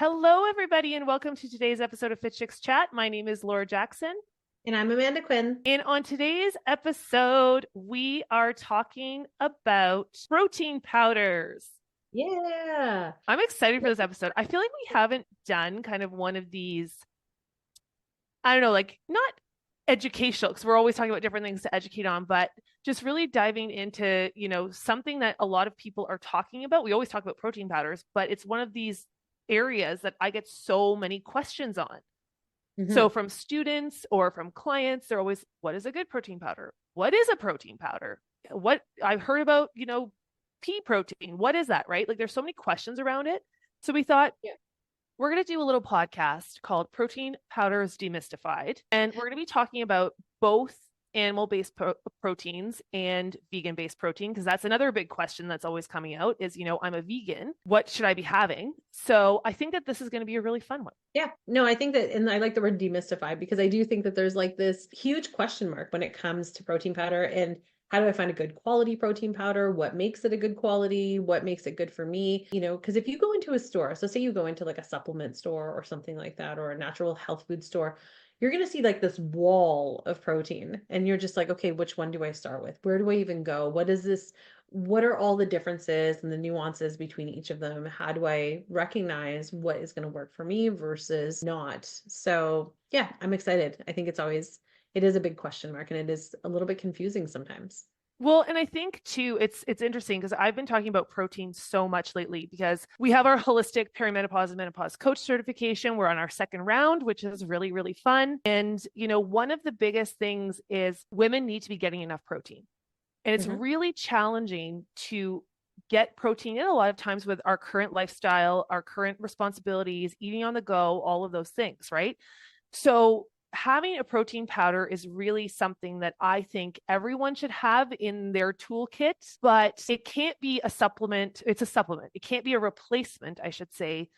Hello, everybody, and welcome to today's episode of Fit Chicks Chat. My name is Laura Jackson. And I'm Amanda Quinn. And on today's episode, we are talking about protein powders. Yeah. I'm excited for this episode. I feel like we haven't done kind of one of these, I don't know, like not educational, because we're always talking about different things to educate on, but just really diving into, something that a lot of people are talking about. We always talk about protein powders, but it's one of these areas that I get so many questions on. So from students or from clients, they're always, what is a good protein powder? What is a protein powder? What I've heard about, pea protein. What is that, right? Like there's so many questions around it. So we thought, we're going to do a little podcast called Protein Powders Demystified. And we're going to be talking about both animal-based proteins and vegan-based protein, because that's another big question that's always coming out is, I'm a vegan. What should I be having? So I think that this is going to be a really fun one. Yeah, no, I think that, and I like the word demystify because I do think that there's like this huge question mark when it comes to protein powder and how do I find a good quality protein powder? What makes it a good quality? What makes it good for me? Because if you go into a store, so say you go into like a supplement store or something like that, or a natural health food store, you're going to see like this wall of protein and you're just like, okay, which one do I start with? Where do I even go? What is this? What are all the differences and the nuances between each of them? How do I recognize what is going to work for me versus not? So yeah, I'm excited. I think it is a big question mark and it is a little bit confusing sometimes. Well, and I think too, it's interesting because I've been talking about protein so much lately because we have our holistic perimenopause and menopause coach certification. We're on our second round, which is really, really fun. And, one of the biggest things is women need to be getting enough protein. And it's really challenging to get protein in a lot of times with our current lifestyle, our current responsibilities, eating on the go, all of those things, right? So having a protein powder is really something that I think everyone should have in their toolkit, but it can't be a supplement. It's a supplement. It can't be a replacement, I should say,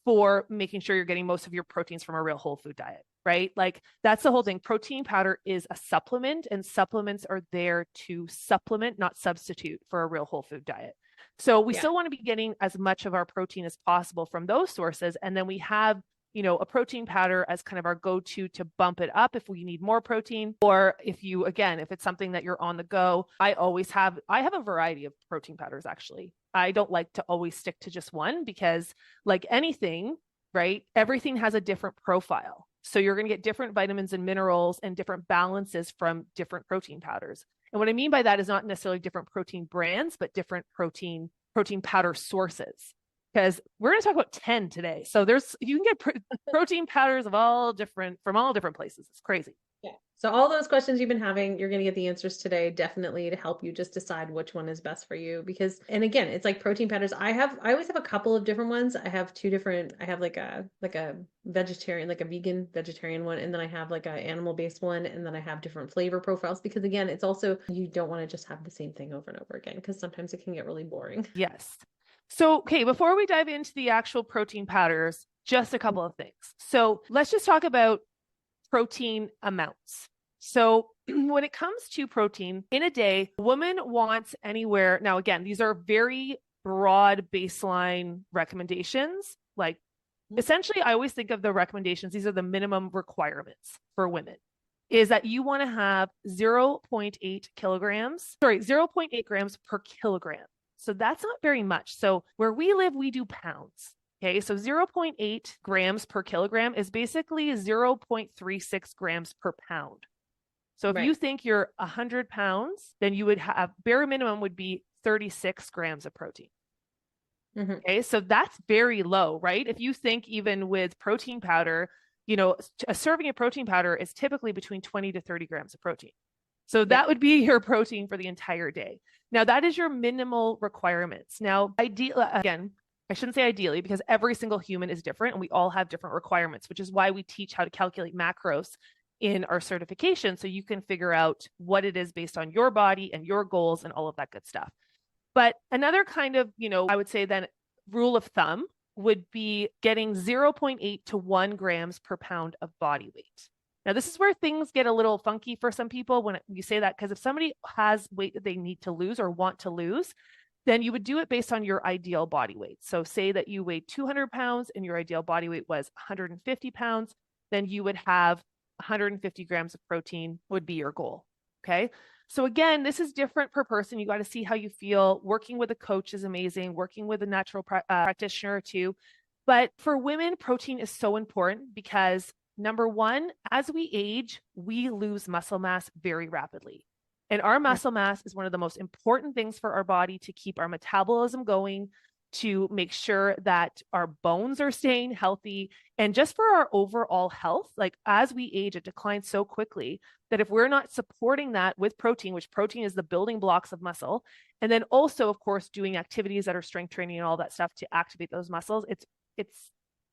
for making sure you're getting most of your proteins from a real whole food diet, right? Like that's the whole thing. Protein powder is a supplement, and supplements are there to supplement, not substitute for a real whole food diet. So we still want to be getting as much of our protein as possible from those sources. And then we have a protein powder as kind of our go-to to bump it up if we need more protein, or if it's something that you're on the go. I have a variety of protein powders, actually. I don't like to always stick to just one because like anything, right? Everything has a different profile. So you're going to get different vitamins and minerals and different balances from different protein powders. And what I mean by that is not necessarily different protein brands, but different protein powder sources. Because we're going to talk about 10 today. So you can get protein powders from all different places. It's crazy. Yeah. So all those questions you've been having, you're going to get the answers today, definitely to help you just decide which one is best for you. Because, and again, it's like protein powders. I always have a couple of different ones. I have like a vegetarian, like a vegan vegetarian one. And then I have like an animal based one. And then I have different flavor profiles because again, it's also, you don't want to just have the same thing over and over again because sometimes it can get really boring. Yes. So, okay, before we dive into the actual protein powders, just a couple of things. So let's just talk about protein amounts. So when it comes to protein in a day, a woman wants anywhere. Now, again, these are very broad baseline recommendations. Like essentially, I always think of the recommendations. These are the minimum requirements for women is that you want to have 0.8 grams per kilogram. So that's not very much. So where we live, we do pounds. Okay, so 0.8 grams per kilogram is basically 0.36 grams per pound. So if you think you're 100 pounds, then you would have bare minimum would be 36 grams of protein. Okay, so that's very low, right? If you think even with protein powder, a serving of protein powder is typically between 20 to 30 grams of protein. So that would be your protein for the entire day. Now, that is your minimal requirements. Now, again, I shouldn't say ideally because every single human is different and we all have different requirements, which is why we teach how to calculate macros in our certification so you can figure out what it is based on your body and your goals and all of that good stuff. But another kind of, I would say then rule of thumb would be getting 0.8 to 1 grams per pound of body weight. Now, this is where things get a little funky for some people when you say that, because if somebody has weight that they need to lose or want to lose, then you would do it based on your ideal body weight. So say that you weighed 200 pounds and your ideal body weight was 150 pounds, then you would have 150 grams of protein would be your goal. Okay. So again, this is different per person. You got to see how you feel. Working with a coach is amazing. Working with a natural practitioner too. But for women, protein is so important because number one, as we age, we lose muscle mass very rapidly. And our muscle mass is one of the most important things for our body to keep our metabolism going, to make sure that our bones are staying healthy, and just for our overall health. Like as we age, it declines so quickly that if we're not supporting that with protein, which protein is the building blocks of muscle, and then also, of course, doing activities that are strength training and all that stuff to activate those muscles, it's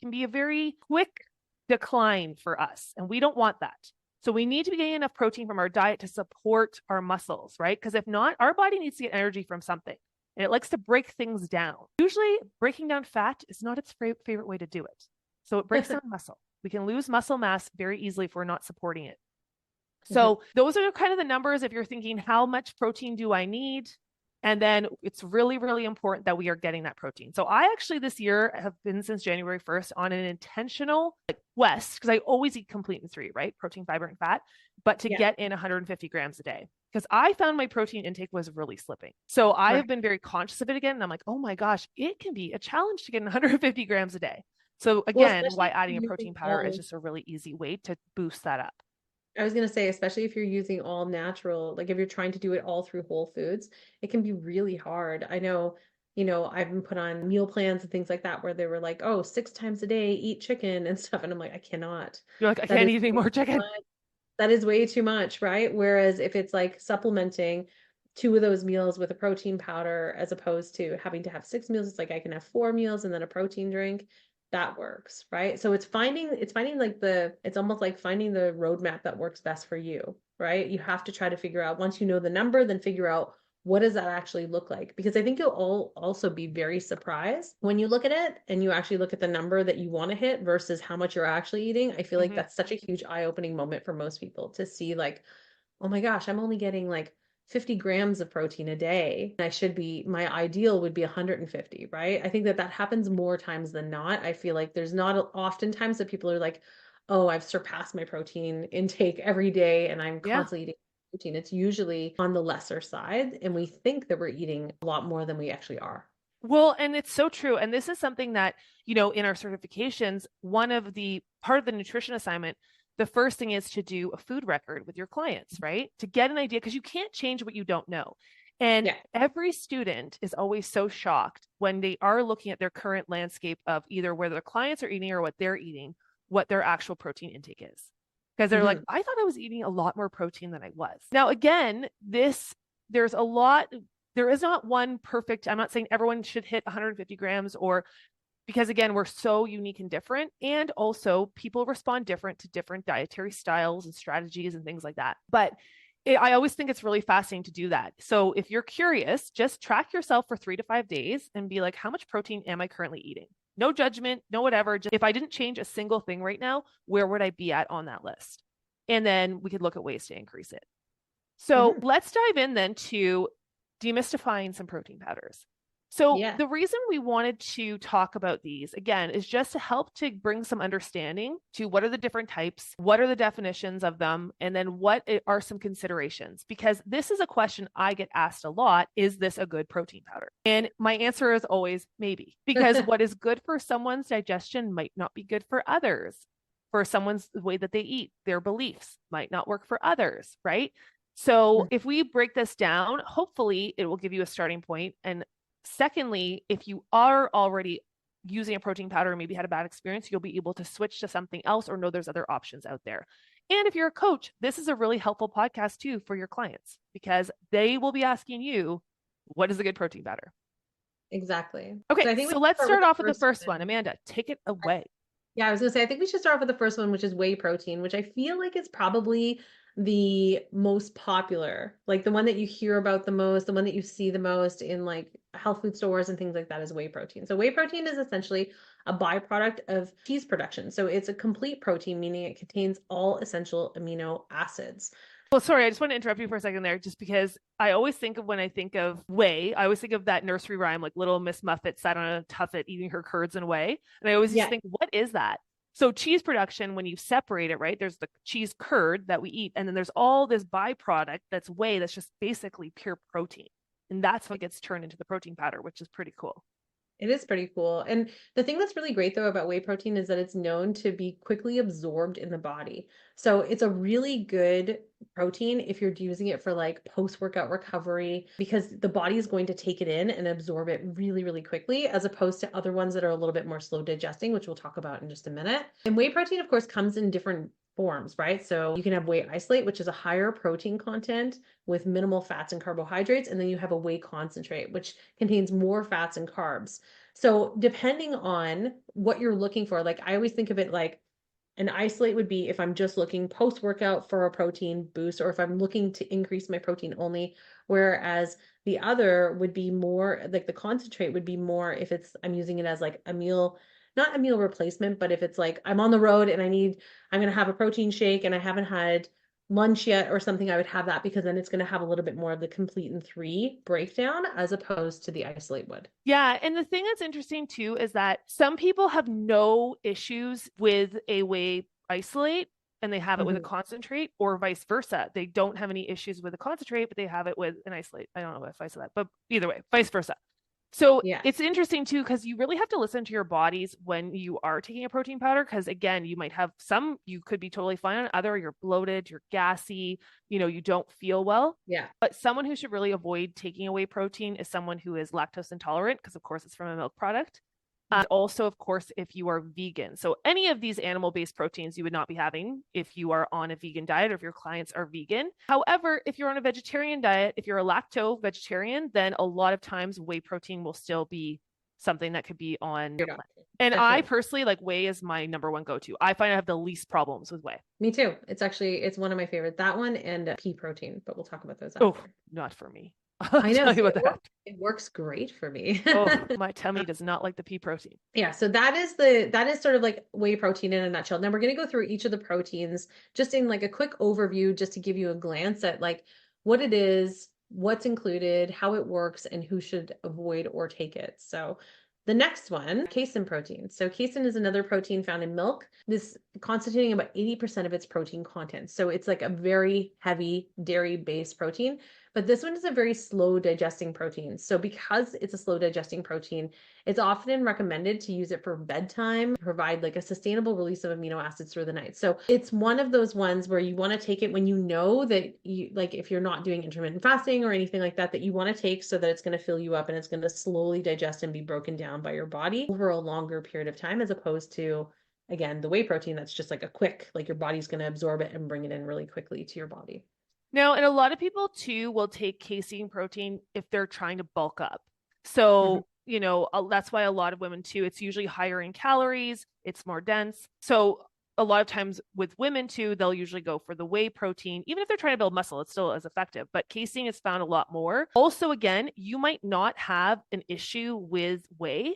can be a very quick decline for us, and we don't want that. So we need to be getting enough protein from our diet to support our muscles, right? Because if not, our body needs to get energy from something, and it likes to break things down. Usually breaking down fat is not its favorite way to do it. So it breaks down muscle. We can lose muscle mass very easily if we're not supporting it. So those are kind of the numbers if you're thinking, how much protein do I need? And then it's really, really important that we are getting that protein. So I actually this year have been since January 1st on an intentional quest, because I always eat complete and three, right? Protein, fiber, and fat, but to get in 150 grams a day. Because I found my protein intake was really slipping. So I have been very conscious of it again. And I'm like, oh my gosh, it can be a challenge to get 150 grams a day. So again, why adding a protein powder is just a really easy way to boost that up. I was going to say, especially if you're using all natural, like if you're trying to do it all through whole foods, it can be really hard. I know, I've been put on meal plans and things like that where they were like, oh, 6 times a day, eat chicken and stuff. And I'm like, I cannot. You're like, I can't eat any more chicken. That is way too much, right? Whereas if it's like supplementing 2 of those meals with a protein powder, as opposed to having to have 6 meals, it's like I can have 4 meals and then a protein drink. That works, right? So it's finding it's almost like finding the roadmap that works best for you, right? You have to try to figure out, once you know the number, then figure out what does that actually look like? Because I think you'll all also be very surprised when you look at it and you actually look at the number that you want to hit versus how much you're actually eating. I feel like that's such a huge eye-opening moment for most people to see, like, oh my gosh, I'm only getting like 50 grams of protein a day. My ideal would be 150, right? I think that happens more times than not. I feel like there's not often times that people are like, oh, I've surpassed my protein intake every day and I'm constantly eating protein. It's usually on the lesser side, and we think that we're eating a lot more than we actually are. Well, and it's so true. And this is something that, in our certifications, part of the nutrition assignment, the first thing is to do a food record with your clients, right? To get an idea, because you can't change what you don't know. And every student is always so shocked when they are looking at their current landscape of either where their clients are eating or what they're eating, what their actual protein intake is. Because they're like, I thought I was eating a lot more protein than I was. Now, again, there is not one perfect, I'm not saying everyone should hit 150 grams, or because again, we're so unique and different. And also people respond different to different dietary styles and strategies and things like that. But I always think it's really fascinating to do that. So if you're curious, just track yourself for 3 to 5 days and be like, how much protein am I currently eating? No judgment, no whatever. Just if I didn't change a single thing right now, where would I be at on that list? And then we could look at ways to increase it. So let's dive in then to demystifying some protein powders. So the reason we wanted to talk about these, again, is just to help to bring some understanding to what are the different types, what are the definitions of them, and then what are some considerations. Because this is a question I get asked a lot, is this a good protein powder? And my answer is always maybe, because what is good for someone's digestion might not be good for others. For someone's way that they eat, their beliefs might not work for others, right? So if we break this down, hopefully it will give you a starting point. And secondly, if you are already using a protein powder and maybe had a bad experience, you'll be able to switch to something else or know there's other options out there. And if you're a coach, this is a really helpful podcast too for your clients, because they will be asking you, what is a good protein powder? Exactly. Okay, so let's start off with the first one. Amanda, take it away. Yeah, I was going to say, I think we should start off with the first one, which is whey protein, which I feel like is probably the most popular, like the one that you hear about the most, the one that you see the most in like health food stores and things like that, is whey protein. So whey protein is essentially a byproduct of cheese production. So it's a complete protein, meaning it contains all essential amino acids. Well, sorry, I just want to interrupt you for a second there, just because I always think of when I think of whey, I always think of that nursery rhyme, like little Miss Muffet sat on a tuffet eating her curds and whey. And I always just Yeah, think, what is that? So cheese production, when you separate it, right, there's the cheese curd that we eat, and then there's all this byproduct that's whey that's just basically pure protein. And that's what gets turned into the protein powder, which is pretty cool. it is pretty cool. And the thing that's really great though about whey protein is that it's known to be quickly absorbed in the body. So it's a really good protein if you're using it for like post-workout recovery because the body is going to take it in and absorb it really, really quickly, as opposed to other ones that are a little bit more slow digesting, which we'll talk about in just a minute. And whey protein, of course, comes in different forms, right? So you can have whey isolate, which is a higher protein content with minimal fats and carbohydrates. And then you have a whey concentrate, which contains more fats and carbs. So depending on what you're looking for, like I always think of it like an isolate would be if I'm just looking post workout for a protein boost, or if I'm looking to increase my protein only. Whereas the other would be more like the concentrate would be more if it's I'm using it as like a meal, not a meal replacement, but if it's like I'm on the road and I'm going to have a protein shake and I haven't had lunch yet or something, I would have that because then it's going to have a little bit more of the complete in three breakdown as opposed to the isolate would. Yeah. And the thing that's interesting too is that some people have no issues with a whey isolate and they have it with a Mhm. concentrate, or vice versa. They don't have any issues with a concentrate, but they have it with an isolate. I don't know if I said that, but either way, vice versa. So Yeah. it's interesting too, because you really have to listen to your bodies when you are taking a protein powder. Because again, you might have some, you could be totally fine on other, you're bloated, you're gassy, you don't feel well. Yeah. But someone who should really avoid taking away protein is someone who is lactose intolerant, because of course it's from a milk product. Also, of course, if you are vegan. So any of these animal-based proteins you would not be having if you are on a vegan diet or if your clients are vegan. However, if you're on a vegetarian diet, if you're a lacto vegetarian, then a lot of times whey protein will still be something that could be on your plan. And I Definitely. personally like whey is my number one go-to. I find I have the least problems with whey. Me too. It's one of my favorite. That one and pea protein, but we'll talk about those Oh, after. not for me. I'll I know. tell you See, about that. it works great for me. Oh, my tummy does not like the pea protein. Yeah, so that is sort of like whey protein in a nutshell. Now we're going to go through each of the proteins just in like a quick overview just to give you a glance at like what it is, what's included, how it works, and who should avoid or take it. So the next one, casein protein. So casein is another protein found in milk. This constituting about 80% of its protein content. So it's like a very heavy dairy-based protein, but this one is a very slow digesting protein. So because it's a slow digesting protein, it's often recommended to use it for bedtime, provide like a sustainable release of amino acids through the night. So it's one of those ones where you want to take it when you know that you like if you're not doing intermittent fasting or anything like that, that you want to take so that it's going to fill you up and it's going to slowly digest and be broken down by your body over a longer period of time, as opposed to again the whey protein that's just like a quick, like your body's going to absorb it and bring it in really quickly to your body. Now, and a lot of people too will take casein protein if they're trying to bulk up. Mhm. So, that's why a lot of women too, it's usually higher in calories, it's more dense. So, a lot of times with women too, they'll usually go for the whey protein. Even if they're trying to build muscle, it's still as effective. But casein is found a lot more. Also, again, you might not have an issue with whey,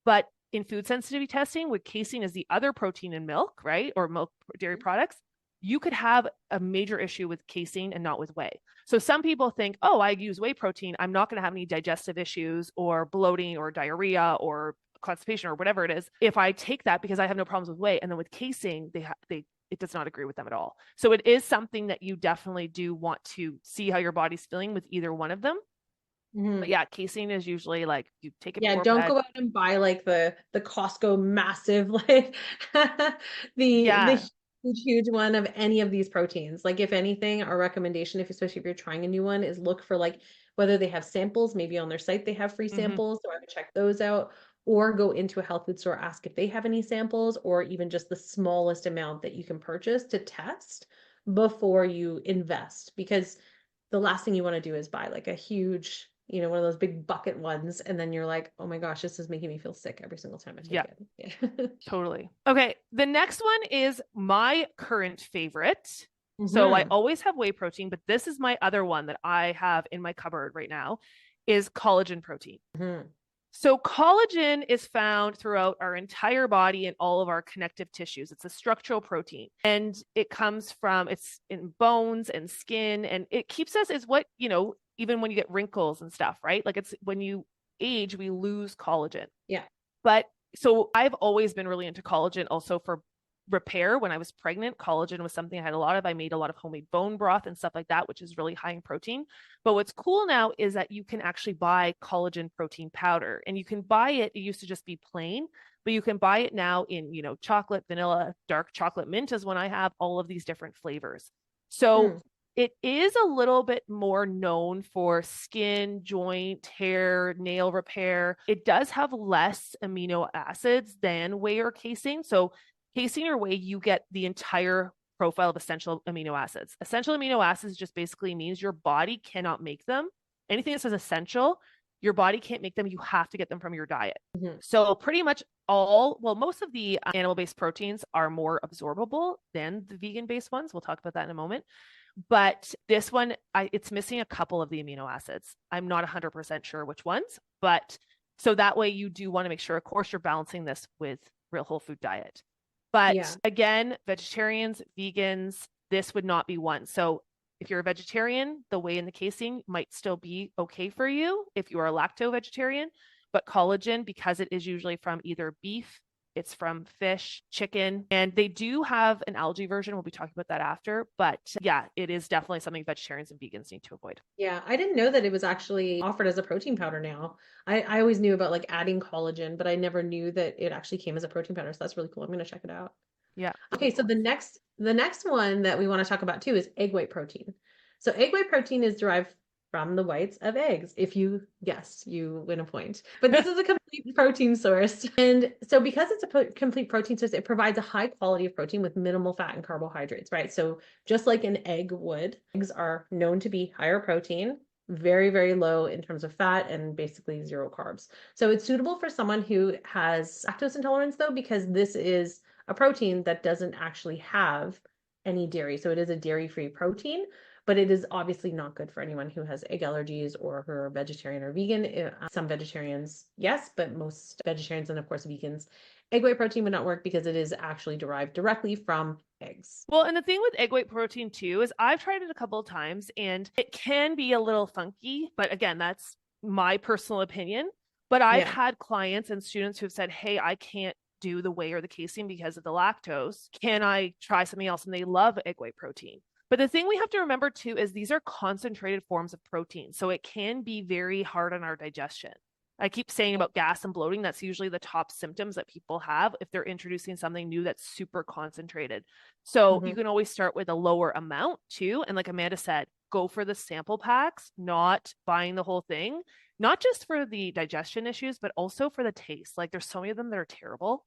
but in food sensitivity testing, with casein is the other protein in milk, right? Or milk dairy products, you could have a major issue with casein and not with whey. So some people think, oh, I use whey protein, I'm not going to have any digestive issues or bloating or diarrhea or constipation or whatever it is if I take that because I have no problems with whey. And then with casein, it does not agree with them at all. So it is something that you definitely do want to see how your body's feeling with either one of them. But Mhm. yeah, casein is usually like you take it Yeah, before don't bed. go out and buy like the Costco massive like the Yeah. huge one of any of these proteins. Like if anything, our recommendation, if especially if you're trying a new one, is look for like whether they have samples, maybe on their site they have free Mm-hmm. samples, so I would check those out, or go into a health food store, ask if they have any samples, or even just the smallest amount that you can purchase to test before you invest. Because the last thing you want to do is buy like a huge, one of those big bucket ones. And then you're like, oh my gosh, this is making me feel sick every single time I Yeah. take it. Yeah. Totally. Okay. The next one is my current favorite. So I Hmm. always have whey protein, but this is my other one that I have in my cupboard right now is collagen protein. Hmm. So collagen is found throughout our entire body and all of our connective tissues. It's a structural protein and it comes from, it's in bones and skin, and it keeps us, is what, even when you get wrinkles and stuff, right? Like it's when you age, we lose collagen. Yeah. But so I've always been really into collagen also for repair. When I was pregnant, collagen was something I had a lot of. I made a lot of homemade bone broth and stuff like that, which is really high in protein. But what's cool now is that you can actually buy collagen protein powder, and you can buy it. It used to just be plain, but you can buy it now in, chocolate, vanilla, dark chocolate mint is when I have all of these different flavors. So it is a little bit more known for skin, joint, hair, nail repair. It does have less amino acids than whey or casein. So casein or whey, you get the entire profile of essential amino acids. Essential amino acids just basically means your body cannot make them. Anything that says essential, your body can't make them. You have to get them from your diet. So pretty much most of the animal-based proteins are more absorbable than the vegan-based ones. We'll talk about that in a moment. But this one, it's missing a couple of the amino acids. I'm not 100% sure which ones, but so that way you do want to make sure, of course, you're balancing this with real whole food diet. But again, vegetarians, vegans, this would not be one. So if you're a vegetarian, the whey and the casein might still be okay for you if you are a lacto vegetarian, but collagen, because it is usually from either beef, it's from fish, chicken, and they do have an algae version. We'll be talking about that after. But yeah, it is definitely something vegetarians and vegans need to avoid. Yeah, I didn't know that it was actually offered as a protein powder now. I always knew about like adding collagen, but I never knew that it actually came as a protein powder. So that's really cool. I'm going to check it out. Yeah. Okay, so the next one that we want to talk about too is egg white protein. So egg white protein is derived from the whites of eggs. If you guessed, you win a point. But this is a complete protein source. And so because it's a complete protein source, it provides a high quality of protein with minimal fat and carbohydrates, right? So just like an egg would, eggs are known to be higher protein, very, very low in terms of fat, and basically zero carbs. So it's suitable for someone who has lactose intolerance though, because this is a protein that doesn't actually have any dairy. So it is a dairy-free protein, but it is obviously not good for anyone who has egg allergies or who are vegetarian or vegan. Some vegetarians, yes, but most vegetarians and of course vegans, egg white protein would not work because it is actually derived directly from eggs. Well, and the thing with egg white protein too is I've tried it a couple of times and it can be a little funky, but again, that's my personal opinion. But I've had clients and students who have said, hey, I can't do the whey or the casein because of the lactose. Can I try something else? And they love egg white protein. But the thing we have to remember too is these are concentrated forms of protein. So it can be very hard on our digestion. I keep saying about gas and bloating, that's usually the top symptoms that people have if they're introducing something new that's super concentrated. So you can always start with a lower amount too. And like Amanda said, go for the sample packs, not buying the whole thing, not just for the digestion issues, but also for the taste. Like there's so many of them that are terrible.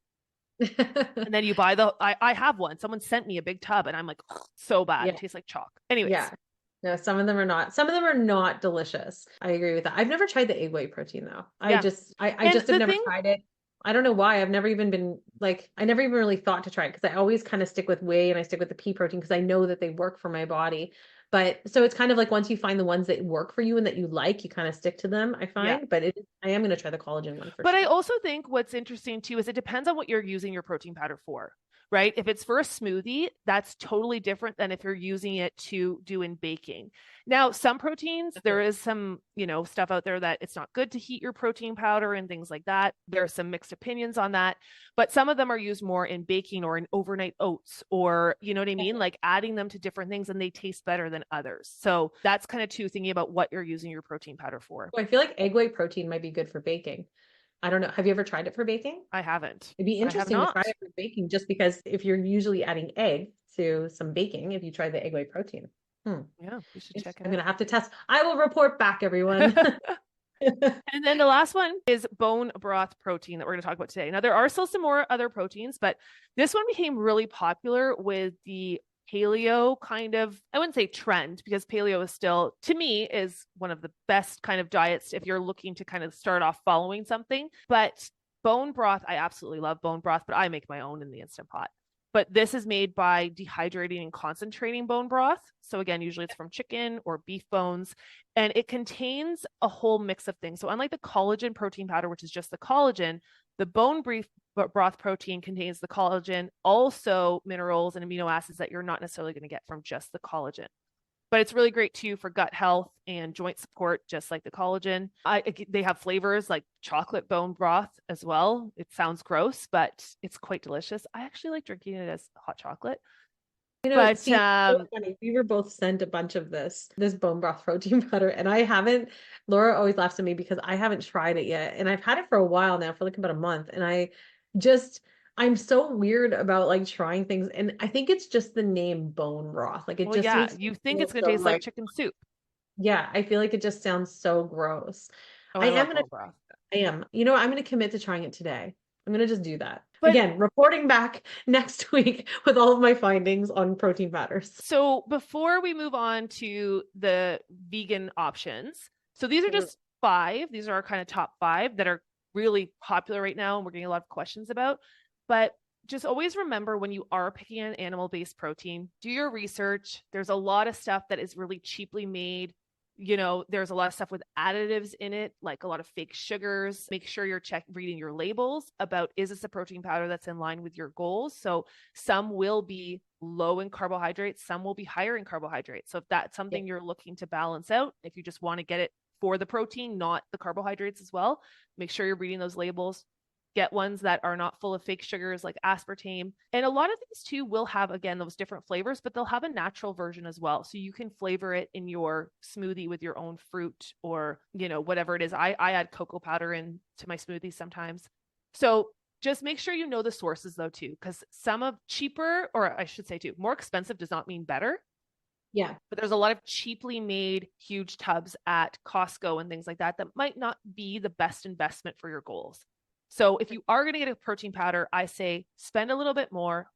And then you buy I have one. Someone sent me a big tub and I'm like, oh, so bad. It tastes like chalk. Anyways. Yeah. No, some of them are not delicious. I agree with that. I've never tried the egg white protein though. I just have never tried it. I don't know why. I've never even been like, I never even really thought to try it because I always kind of stick with whey and I stick with the pea protein because I know that they work for my body. But so it's kind of like once you find the ones that work for you and that you like, you kind of stick to them, I find. But I am going to try the collagen one for sure. But I also think what's interesting too is it depends on what you're using your protein powder for, right? If it's for a smoothie, that's totally different than if you're using it to do in baking. Now, some proteins, there is some, stuff out there that it's not good to heat your protein powder and things like that. There are some mixed opinions on that, but some of them are used more in baking or in overnight oats or, you know what I mean? Like adding them to different things and they taste better than others. So that's kind of too thinking about what you're using your protein powder for. I feel like egg white protein might be good for baking. I don't know. Have you ever tried it for baking? I haven't. It'd be interesting to try it for baking just because if you're usually adding egg to some baking, if you try the egg white protein. Yeah, you should check it out. I'm going to have to test. I will report back, everyone. And then the last one is bone broth protein that we're going to talk about today. Now, there are still some more other proteins, but this one became really popular with the paleo kind of, I wouldn't say trend because paleo is still, to me, is one of the best kind of diets if you're looking to kind of start off following something. But bone broth, I absolutely love bone broth, but I make my own in the Instant Pot. But this is made by dehydrating and concentrating bone broth. So again, usually it's from chicken or beef bones, and it contains a whole mix of things. So unlike the collagen protein powder, which is just the collagen, the bone broth protein contains the collagen, also minerals and amino acids that you're not necessarily going to get from just the collagen. But it's really great too for gut health and joint support, just like the collagen. They have flavors like chocolate bone broth as well. It sounds gross, but it's quite delicious. I actually like drinking it as hot chocolate. But See, it's so funny. We were both sent a bunch of this bone broth protein powder, and I haven't. Laura always laughs at me because I haven't tried it yet, and I've had it for a while now, for like about a month, and just I'm so weird about like trying things, and I think it's just the name bone broth. Like it well, just yeah, makes you me think feel it's going to so taste like like, chicken soup. yeah, I feel like it just sounds so gross. Oh, I I am love gonna bone broth. I am. You know, I'm going to commit to trying it today. I'm going to just do that. But Again, reporting back next week with all of my findings on protein powders. so before we move on to the vegan options, so these are Mhm. just five. These are our kind of top five that are really popular right now, and we're getting a lot of questions about. But just always remember when you are picking an animal-based protein, do your research. There's a lot of stuff that is really cheaply made. There's a lot of stuff with additives in it, like a lot of fake sugars. Make sure you're reading your labels about, is this a protein powder that's in line with your goals? So some will be low in carbohydrates, some will be higher in carbohydrates. So if that's Yeah. something you're looking to balance out, if you just want to get it for the protein, not the carbohydrates as well, make sure you're reading those labels. Get ones that are not full of fake sugars like aspartame. And a lot of these too will have, again, those different flavors, but they'll have a natural version as well. So you can flavor it in your smoothie with your own fruit or, whatever it is. I add cocoa powder into my smoothies sometimes. So just make sure you know the sources though too, because some of cheaper, or I should say too, more expensive does not mean better. Yeah. But there's a lot of cheaply made huge tubs at Costco and things like that might not be the best investment for your goals. So if you are going to get a protein powder, I say spend a little bit more,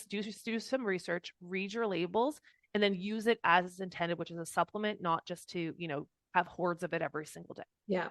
do some research, read your labels, and then use it as it's intended, which is a supplement, not just to, have hordes of it every single day. Yeah.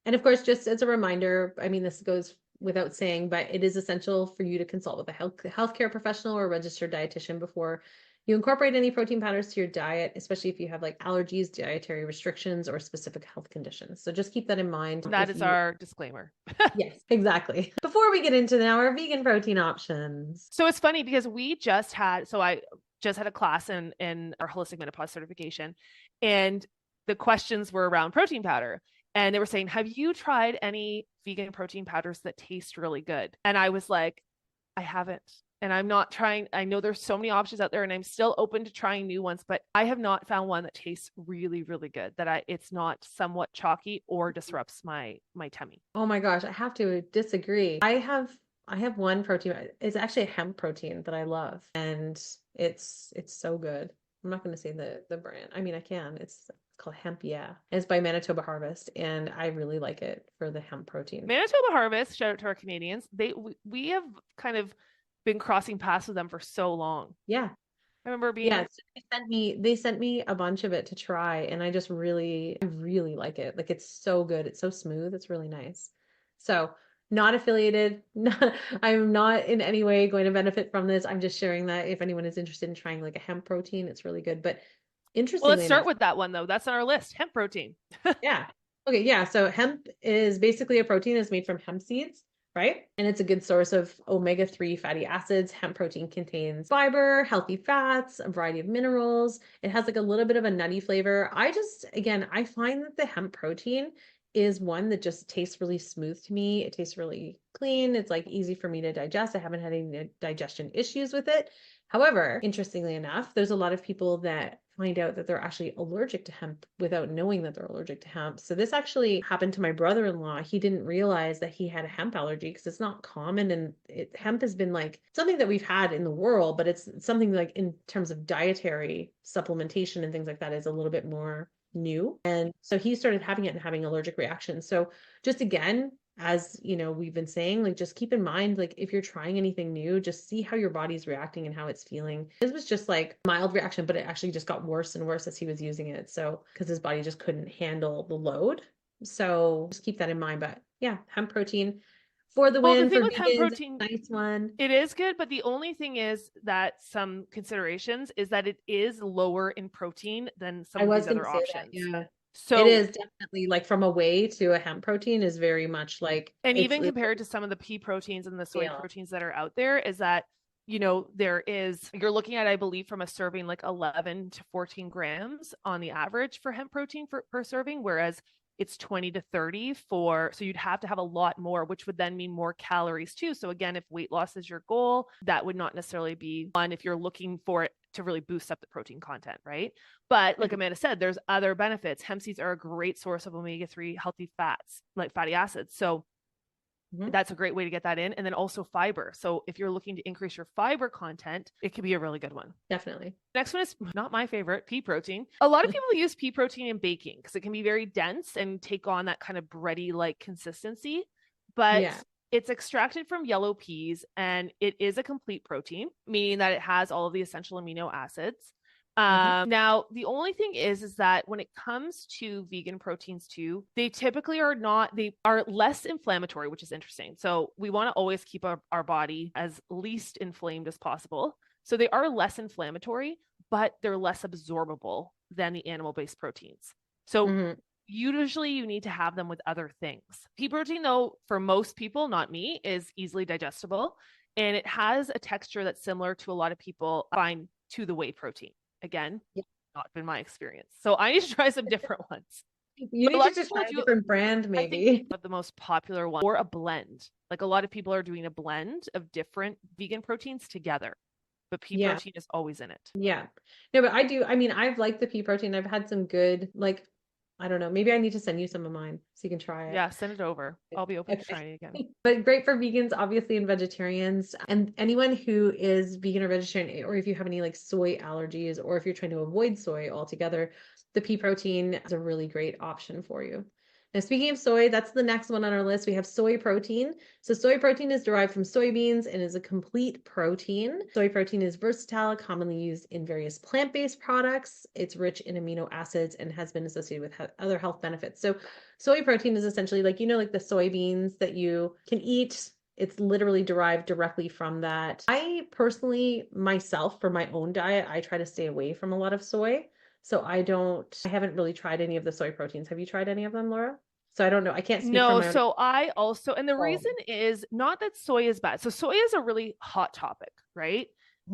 And of course, just as a reminder, I mean, this goes without saying, but it is essential for you to consult with a healthcare professional or registered dietitian before you incorporate any protein powders to your diet, especially if you have like allergies, dietary restrictions, or specific health conditions. So just keep that in mind. That is our disclaimer. Yes, exactly. Before we get into now our vegan protein options. So it's funny because I just had a class in our holistic menopause certification, and the questions were around protein powder. And they were saying, have you tried any vegan protein powders that taste really good? And I was like, I haven't. And I'm not trying. I know there's so many options out there and I'm still open to trying new ones, but I have not found one that tastes really, really good, it's not somewhat chalky or disrupts my tummy. Oh my gosh, I have to disagree. I have one protein. It's actually a hemp protein that I love, and it's so good. I'm not going to say the brand. I mean, I can. It's called Hemp, yeah. And it's by Manitoba Harvest, and I really like it for the hemp protein. Manitoba Harvest, shout out to our Canadians. We have kind of been crossing paths with them for so long. Yeah. I remember being Yeah, so they sent me a bunch of it to try, and I really like it. Like it's so good. It's so smooth. It's really nice. So not affiliated. I'm not in any way going to benefit from this. I'm just sharing that if anyone is interested in trying like a hemp protein, it's really good. But well, let's interestingly start enough, with that one though. That's on our list. Hemp protein. yeah. Okay, yeah. So hemp is basically a protein that's made from hemp seeds, right? And it's a good source of omega-3 fatty acids. Hemp protein contains fiber, healthy fats, a variety of minerals. It has like a little bit of a nutty flavor. Again, I find that the hemp protein is one that just tastes really smooth to me. It tastes really clean. It's like easy for me to digest. I haven't had any digestion issues with it. However, interestingly enough, there's a lot of people that find out that they're actually allergic to hemp without knowing that they're allergic to hemp. So this actually happened to my brother-in-law. He didn't realize that he had a hemp allergy because it's not common, and hemp has been like something that we've had in the world, but it's something like in terms of dietary supplementation and things like that is a little bit more new. And so he started having it and having allergic reactions. So just again, as you know, we've been saying, like just keep in mind, like if you're trying anything new, just see how your body's reacting and how it's feeling. This was just like mild reaction, but it actually just got worse and worse as he was using it. So because his body just couldn't handle the load. So just keep that in mind. But yeah, hemp protein for the Well, the win thing for with hemp vegans. protein, Nice one. it is good, but the only thing is that some considerations is that it is lower in protein than some I of was these going other to say that. options. Yeah. It So, is definitely like from a whey to a hemp protein is very much like and it's even compared to some of the pea proteins and the soy yeah. proteins that are out there, is that, you're looking at, I believe, from a serving like 11 to 14 grams on the average for hemp protein per serving, whereas it's 20 to 30 so you'd have to have a lot more, which would then mean more calories too. So again, if weight loss is your goal, that would not necessarily be fun if you're looking for it to really boost up the protein content, right? But like Amanda said, there's other benefits. Hemp seeds are a great source of omega-3 healthy fats, like fatty acids. So that's a great way to get that in. And then also fiber. So if you're looking to increase your fiber content, it could be a really good one. Definitely. Next one is not my favorite, pea protein. A lot of people use pea protein in baking because it can be very dense and take on that kind of bready like consistency. But Yeah. it's extracted from yellow peas and it is a complete protein, meaning that it has all of the essential amino acids. Now, the only thing is that when it comes to vegan proteins too, they typically they are less inflammatory, which is interesting. So we want to always keep our body as least inflamed as possible. So they are less inflammatory, but they're less absorbable than the animal-based proteins. So usually you need to have them with other things. Pea protein, though, for most people, not me, is easily digestible. And it has a texture that's similar to a lot of people find to the whey protein. Again, not been my experience. So I need to try some different ones. You need to just try a different brand, maybe. I think of the most popular one or a blend. Like a lot of people are doing a blend of different vegan proteins together. But pea protein is always in it. Yeah. No, but I've liked the pea protein. I've had some good, like, I don't know, maybe I need to send you some of mine so you can try it. Yeah, send it over. I'll be open to trying it again. But great for vegans, obviously, and vegetarians. And anyone who is vegan or vegetarian, or if you have any like soy allergies, or if you're trying to avoid soy altogether, the pea protein is a really great option for you. Now, speaking of soy, that's the next one on our list. We have soy protein. So soy protein is derived from soybeans and is a complete protein. Soy protein is versatile, commonly used in various plant-based products. It's rich in amino acids and has been associated with other health benefits. So soy protein is essentially like the soybeans that you can eat. It's literally derived directly from that. I personally, myself, for my own diet, I try to stay away from a lot of soy. So I haven't really tried any of the soy proteins. Have you tried any of them, Laura? So I don't know. I can't speak for my own. So I also, and the reason is not that soy is bad. So soy is a really hot topic, right?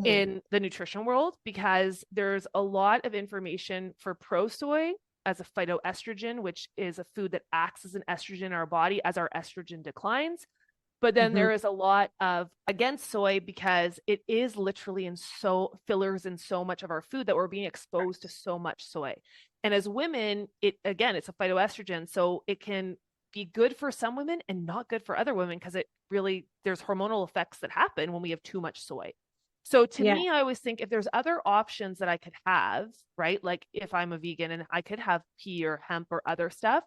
In the nutrition world, because there's a lot of information for pro soy as a phytoestrogen, which is a food that acts as an estrogen in our body as our estrogen declines. But then there is a lot of against soy because it is literally fillers in so much of our food that we're being exposed to so much soy. And as women, it's a phytoestrogen. So it can be good for some women and not good for other women because there's hormonal effects that happen when we have too much soy. So to me, I always think if there's other options that I could have, right? Like if I'm a vegan and I could have pea or hemp or other stuff,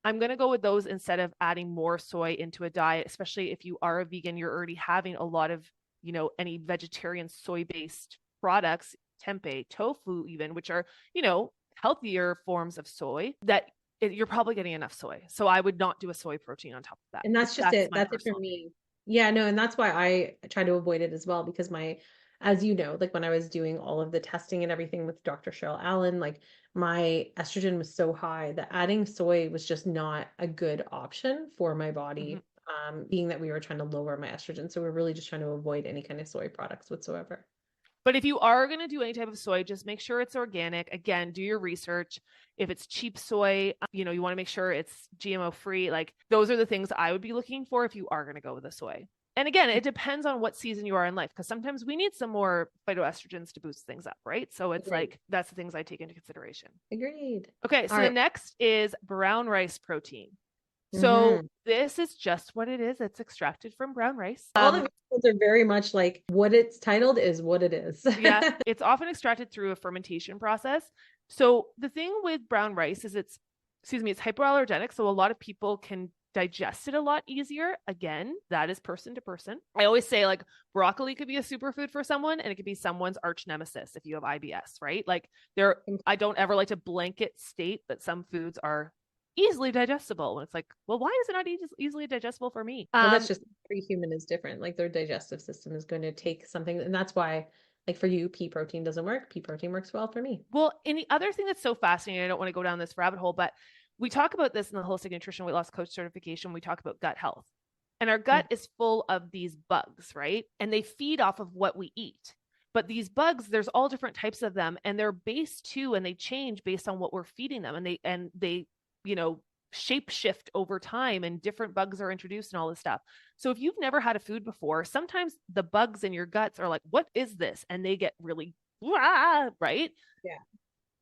I'm going to go with those instead of adding more soy into a diet, especially if you are a vegan, you're already having a lot of, any vegetarian soy-based products, tempeh, tofu even, which are, healthier forms of soy you're probably getting enough soy. So I would not do a soy protein on top of that. And that's just it. That's it for me. Yeah, no, and that's why I try to avoid it as well, because as you know, like when I was doing all of the testing and everything with Dr. Cheryl Allen, like my estrogen was so high that adding soy was just not a good option for my body, being that we were trying to lower my estrogen. So we're really just trying to avoid any kind of soy products whatsoever. But if you are going to do any type of soy, just make sure it's organic. Again, do your research. If it's cheap soy, you want to make sure it's GMO free. Like those are the things I would be looking for if you are going to go with a soy. And again, it depends on what season you are in life, because sometimes we need some more phytoestrogens to boost things up, right? So it's like, that's the things I take into consideration. Agreed. Okay, so the next is brown rice protein. So this is just what it is. It's extracted from brown rice. All the vegetables are very much like what it's titled is what it is. Yeah, it's often extracted through a fermentation process. So the thing with brown rice is it's hypoallergenic. So a lot of people can digest it a lot easier. Again, that is person to person. I always say like broccoli could be a superfood for someone and it could be someone's arch nemesis if you have IBS, right? Like I don't ever like to blanket state that some foods are easily digestible. And it's like, well, why is it not easily digestible for me? Well, that's just every human is different. Like their digestive system is going to take something, and that's why, like for you, pea protein doesn't work. Pea protein works well for me. Well, and the other thing that's so fascinating, I don't want to go down this rabbit hole, but we talk about this in the holistic nutrition weight loss coach certification. We talk about gut health, and our gut is full of these bugs, right? And they feed off of what we eat. But these bugs, there's all different types of them, and they're based too, and they change based on what we're feeding them, and they shape shift over time, and different bugs are introduced and all this stuff. So if you've never had a food before, sometimes the bugs in your guts are like, what is this? And they get really, right? Yeah.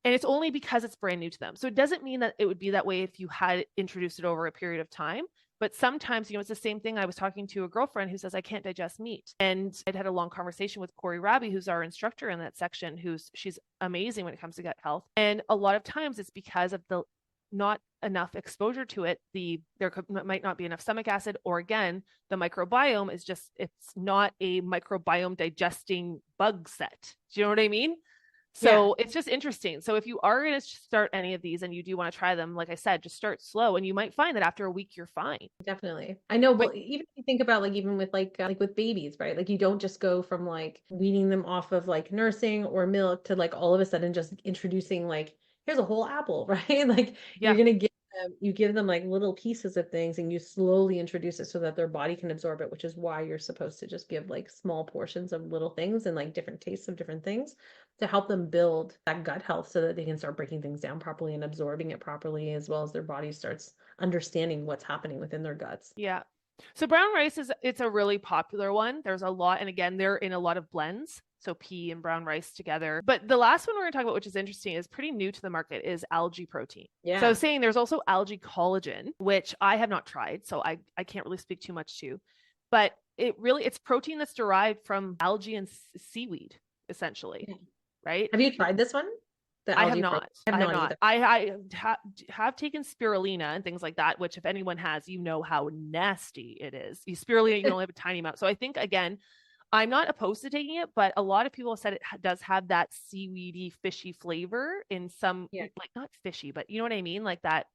And it's only because it's brand new to them. So it doesn't mean that it would be that way if you had introduced it over a period of time. But sometimes, it's the same thing. I was talking to a girlfriend who says, I can't digest meat. And I'd had a long conversation with Corey Rabi, who's our instructor in that section, she's amazing when it comes to gut health. And a lot of times it's because of the not enough exposure to it. There might not be enough stomach acid, or again, the microbiome is just, it's not a microbiome digesting bug set. Do you know what I mean? So it's just interesting. So if you are going to start any of these and you do want to try them, like I said, just start slow, and you might find that after a week you're fine. Definitely. I know, but even if you think about like even with like with babies, right? Like you don't just go from like weaning them off of like nursing or milk to like all of a sudden just introducing like here's a whole apple, right? Like you're gonna give them like little pieces of things, and you slowly introduce it so that their body can absorb it, which is why you're supposed to just give like small portions of little things and like different tastes of different things to help them build that gut health so that they can start breaking things down properly and absorbing it properly, as well as their body starts understanding what's happening within their guts. Yeah. So brown rice it's a really popular one. There's a lot, and again, they're in a lot of blends. So pea and brown rice together. But the last one we're going to talk about, which is interesting, is pretty new to the market, is algae protein. Yeah. So I was saying there's also algae collagen, which I have not tried, so I can't really speak too much to. But it's protein that's derived from algae and seaweed, essentially. Yeah. Right? Have you tried this one? I have not. I have taken spirulina and things like that, which if anyone has, you know how nasty it is. Spirulina, you can only have a tiny amount. So I think, again, I'm not opposed to taking it, but a lot of people have said it does have that seaweedy, fishy flavor in some, like not fishy, but you know what I mean? Like that.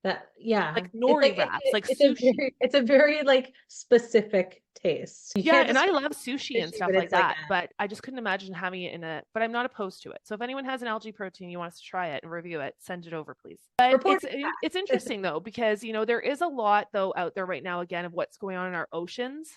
Like nori wraps, like sushi. It's a very like specific taste. And I love sushi and stuff like that, but I just couldn't imagine having it but I'm not opposed to it. So if anyone has an algae protein, you want us to try it and review it, send it over, please. But it's interesting though, because, there is a lot though out there right now, again, of what's going on in our oceans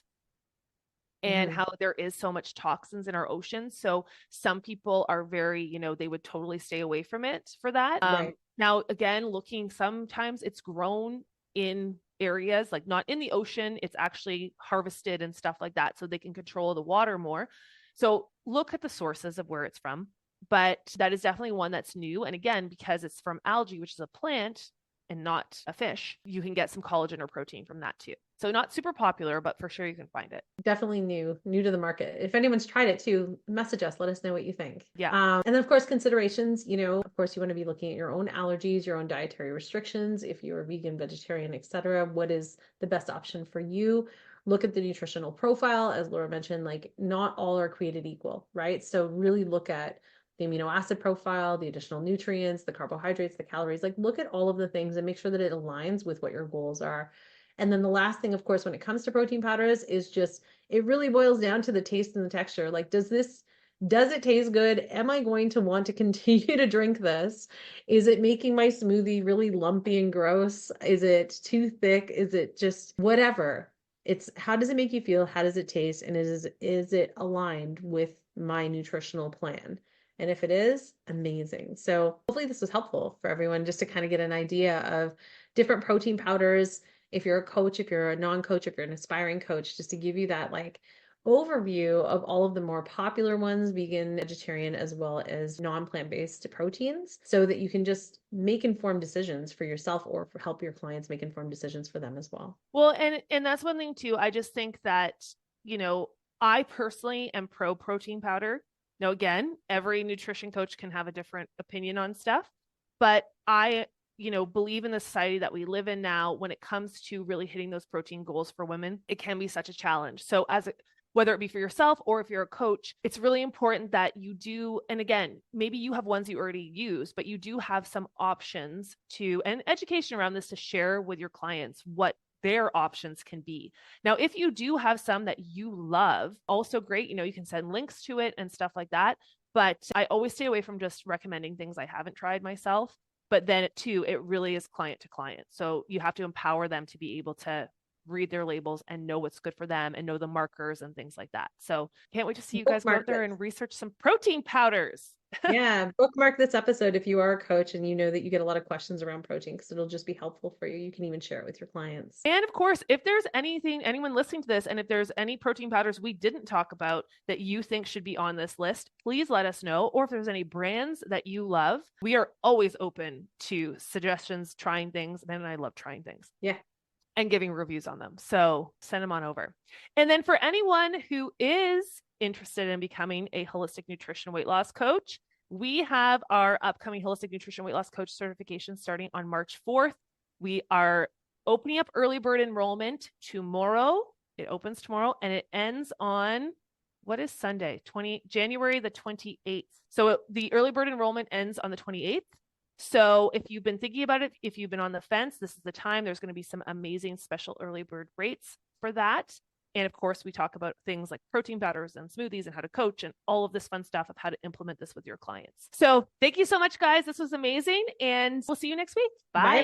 and how there is so much toxins in our oceans. So some people are very, they would totally stay away from it for that. Right. Now, again, sometimes it's grown in areas like not in the ocean, it's actually harvested and stuff like that, so they can control the water more. So look at the sources of where it's from. But that is definitely one that's new. And again, because it's from algae, which is a plant and not a fish, you can get some collagen or protein from that too. So not super popular, but for sure you can find it. Definitely new to the market. If anyone's tried it too, message us. Let us know what you think. Yeah. And then of course, considerations, of course you want to be looking at your own allergies, your own dietary restrictions. If you're vegan, vegetarian, etc., what is the best option for you? Look at the nutritional profile. As Laura mentioned, like not all are created equal, right? So really look at the amino acid profile, the additional nutrients, the carbohydrates, the calories, like look at all of the things and make sure that it aligns with what your goals are. And then the last thing, of course, when it comes to protein powders is just, it really boils down to the taste and the texture. Like, does it taste good? Am I going to want to continue to drink this? Is it making my smoothie really lumpy and gross? Is it too thick? Is it just whatever? It's how does it make you feel? How does it taste? And is it aligned with my nutritional plan? And if it is, amazing. So hopefully this was helpful for everyone just to kind of get an idea of different protein powders. If you're a coach, if you're a non-coach, if you're an aspiring coach, just to give you that like overview of all of the more popular ones, vegan, vegetarian, as well as non-plant-based proteins, so that you can just make informed decisions for yourself or help your clients make informed decisions for them as well. Well, and that's one thing too. I just think that, I personally am pro protein powder. Now, again, every nutrition coach can have a different opinion on stuff, but I believe in the society that we live in now, when it comes to really hitting those protein goals for women, it can be such a challenge. So whether it be for yourself or if you're a coach, it's really important that you do. And again, maybe you have ones you already use, but you do have some options and education around this to share with your clients what their options can be. Now, if you do have some that you love, also great, you can send links to it and stuff like that. But I always stay away from just recommending things I haven't tried myself. But then too, it really is client to client. So you have to empower them to be able to read their labels and know what's good for them and know the markers and things like that. So can't wait to see you guys go out there and research some protein powders. Yeah, bookmark this episode if you are a coach and you know that you get a lot of questions around protein, because it'll just be helpful for you. You can even share it with your clients. And of course, if there's anyone listening to this, and if there's any protein powders we didn't talk about that you think should be on this list, please let us know. Or if there's any brands that you love, we are always open to suggestions, trying things. Ben and I love trying things. Yeah. And giving reviews on them. So send them on over. And then for anyone who is interested in becoming a holistic nutrition weight loss coach, we have our upcoming holistic nutrition weight loss coach certification starting on March 4th. We are opening up early bird enrollment tomorrow. It opens tomorrow and it ends on, what is Sunday? January the 28th. So the early bird enrollment ends on the 28th. So if you've been thinking about it, if you've been on the fence, this is the time. There's going to be some amazing special early bird rates for that. And of course, we talk about things like protein powders and smoothies and how to coach and all of this fun stuff of how to implement this with your clients. So thank you so much, guys. This was amazing. And we'll see you next week. Bye. Bye.